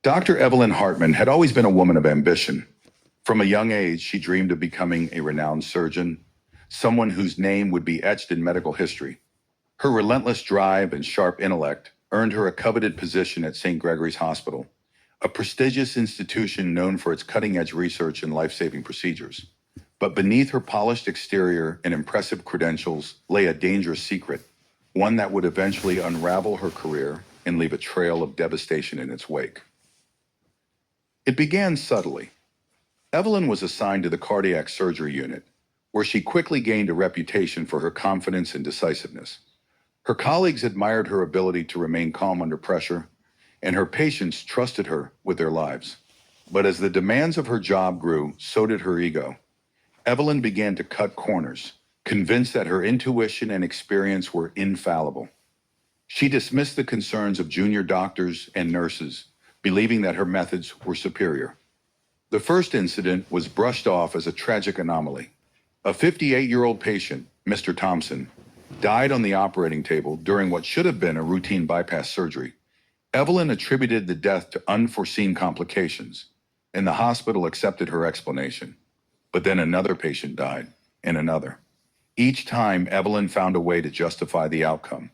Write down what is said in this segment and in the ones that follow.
Dr. Evelyn Hartman had always been a woman of ambition. From a young age, she dreamed of becoming a renowned surgeon, someone whose name would be etched in medical history. Her relentless drive and sharp intellect earned her a coveted position at St. Gregory's Hospital, a prestigious institution known for its cutting-edge research and life-saving procedures. But beneath her polished exterior and impressive credentials lay a dangerous secret, one that would eventually unravel her career and leave a trail of devastation in its wake. It began subtly. Evelyn was assigned to the cardiac surgery unit, where she quickly gained a reputation for her confidence and decisiveness. Her colleagues admired her ability to remain calm under pressure, and her patients trusted her with their lives. But as the demands of her job grew, so did her ego. Evelyn began to cut corners, convinced that her intuition and experience were infallible. She dismissed the concerns of junior doctors and nurses, believing that her methods were superior. The first incident was brushed off as a tragic anomaly. A 58-year-old patient, Mr. Thompson, died on the operating table during what should have been a routine bypass surgery. Evelyn attributed the death to unforeseen complications, and the hospital accepted her explanation. But then another patient died, and another. Each time, Evelyn found a way to justify the outcome,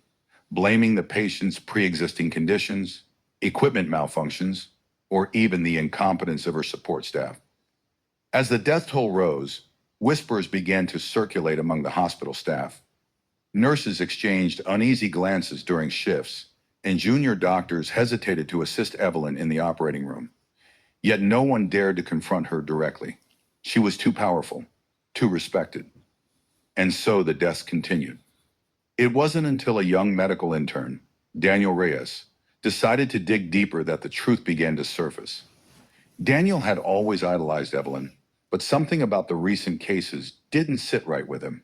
blaming the patient's pre-existing conditions, equipment malfunctions, or even the incompetence of her support staff. As the death toll rose, whispers began to circulate among the hospital staff. Nurses exchanged uneasy glances during shifts, and junior doctors hesitated to assist Evelyn in the operating room. Yet no one dared to confront her directly. She was too powerful, too respected. And so the deaths continued. It wasn't until a young medical intern, Daniel Reyes, decided to dig deeper that the truth began to surface. Daniel had always idolized Evelyn, but something about the recent cases didn't sit right with him.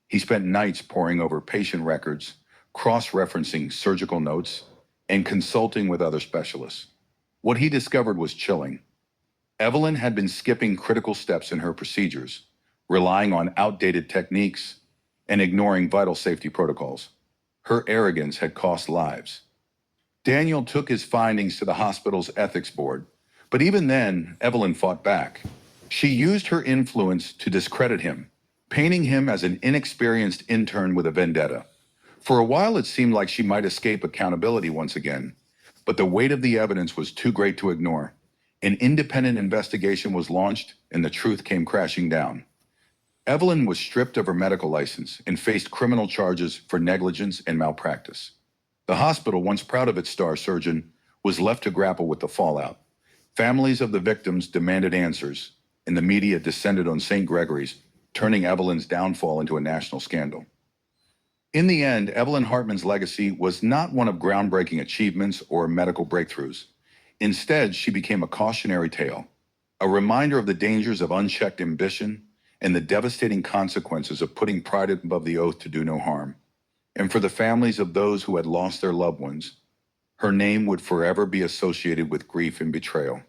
He spent nights poring over patient records, cross-referencing surgical notes, and consulting with other specialists. What he discovered was chilling. Evelyn had been skipping critical steps in her procedures, relying on outdated techniques, and ignoring vital safety protocols. Her arrogance had cost lives. Daniel took his findings to the hospital's ethics board, but even then, Evelyn fought back. She used her influence to discredit him, painting him as an inexperienced intern with a vendetta. For a while, it seemed like she might escape accountability once again, but the weight of the evidence was too great to ignore. An independent investigation was launched, and the truth came crashing down. Evelyn was stripped of her medical license and faced criminal charges for negligence and malpractice. The hospital, once proud of its star surgeon, was left to grapple with the fallout. Families of the victims demanded answers, and the media descended on St. Gregory's, turning Evelyn's downfall into a national scandal. In the end, Evelyn Hartman's legacy was not one of groundbreaking achievements or medical breakthroughs. Instead, she became a cautionary tale, a reminder of the dangers of unchecked ambition and the devastating consequences of putting pride above the oath to do no harm. And for the families of those who had lost their loved ones, her name would forever be associated with grief and betrayal.